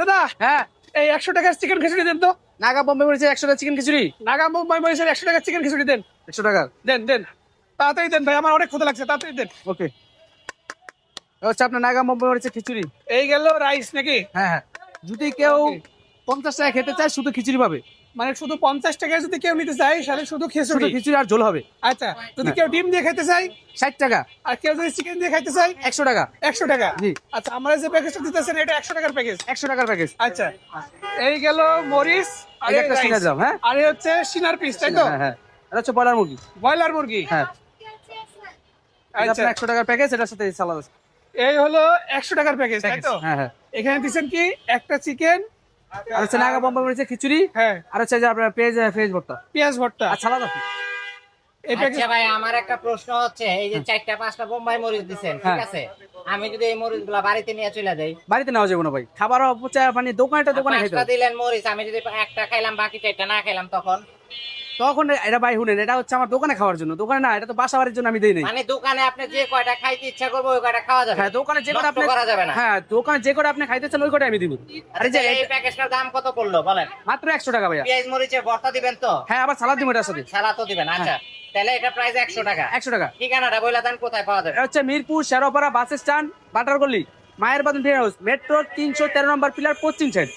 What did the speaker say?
দাদা হ্যাঁ এই 100 টাকার চিকেন খিচুড়ি দেন তো। নাগা বোম্বে মরিচের 100 টাকা চিকেন খিচুড়ি। নাগা মুম্বাই মরিচের 100 টাকার চিকেন খিচুড়ি দেন। 100 টাকার। দেন দেন তাড়াতাড়ি দেন ভাই, আমার অনেক ক্ষুধা লাগছে, তাড়াতাড়ি দেন। ওকে, হচ্ছে আপনার নাগা বোম্বে মরিচের খিচুড়ি। এই গেল রাইস নাকি? হ্যাঁ হ্যাঁ, যদি কেউ Okay. 50 টাকা খেতে চায় শুধু খিচুড়ি পাবে। মানে শুধু 50 টাকায় যদি কেউ নিতে চায় তাহলে শুধু শুধু খিচুড়ি। খিচুড়ি আর ঝোল হবে। আচ্ছা, যদি হ্যাঁ। কেউ ডিম দিয়ে খেতে চায় 60 টাকা। আর কেউ যদি চিকেন দিয়ে খাইতে চায় 100 টাকা। 100 টাকা। জি। আচ্ছা, আমরা যে প্যাকেজটা দিতেছেন এটা 100 টাকার প্যাকেজ। 100 টাকার প্যাকেজ। আচ্ছা, এই গেল মরিচ আর এই একটা rice। সিঙ্গার দাম, হ্যাঁ। আর এই হচ্ছে সিনার পিস, তাই তো? হ্যাঁ হ্যাঁ, এটা হচ্ছে ব্রয়লার মুরগি। ব্রয়লার মুরগি। হ্যাঁ, এটা আচ্ছা, আপনার 100 টাকার প্যাকেজ, এটার সাথে সালাদ আছে। এই হলো 100 টাকার প্যাকেজ, তাই তো? হ্যাঁ হ্যাঁ, এখানে দিচ্ছেন কি একটা চিকেন, আর হচ্ছে নাগা বোম্বে মরিচের খিচুড়ি, হ্যাঁ, আর হচ্ছে যে আপনার পেঁয়াজ ভর্তা পেঁয়াজ ভর্তা। আর সালাদ আছে। এই প্যাকেজ আচ্ছা ভাই, আমার একটা প্রশ্ন হচ্ছে, এই যে 4টা 5টা বোম্বাই মরিচ দিছেন, ঠিক হ্যাঁ। আছে, আমি যদি এই মরিচগুলা বাড়িতে নিয়ে চলে যাই, বাড়িতে নেওয়া যাবে না ভাই, খাবার অপচয় মানে দোকানে খাইতে 5টা হবে। দিলেন মরিচ, আমি যদি একটা খাইলাম বাকি 4টা না খাইলাম, তখন তখন এটা ভাই শুনেন, এটা হচ্ছে আমার দোকানে খাওয়ার জন্য, দোকানে না, এটা তো বাসা বাড়ির জন্য আমি দেই নাই। মানে দোকানে আপনি যে কয়টা খাইতে ইচ্ছা করবো ওই কয়টা খাওয়া যাবে, হ্যাঁ, দোকানে যে কটা নষ্ট আপনি করা যাবে না। হ্যাঁ, দোকানে যে কটা আপনি খাইতেছেন ওই কটা আমি দিব। আরে যে এই প্যাকেজটার দাম কত পড়লো বলেন? মাত্র 100 টাকা ভাইয়া। পেঁয়াজ মরিচের ভর্তা দিবেন তো? হ্যাঁ, আবার সালাদ দিব এটার সাথে। সালাদও দিবেন। আচ্ছা, তাহলে এটা প্রাইস 100 টাকা। 100 টাকা। ঠিকানাটা বইলা দেন, কোথায় পাওয়া যাবে? এটা হচ্ছে মিরপুর শেরোপাড়া বাস স্ট্যান্ড, বাটারগলি, মায়ের বাজার হাউস, মেট্রো 313 নম্বর পিলার, পশ্চিম সাইড।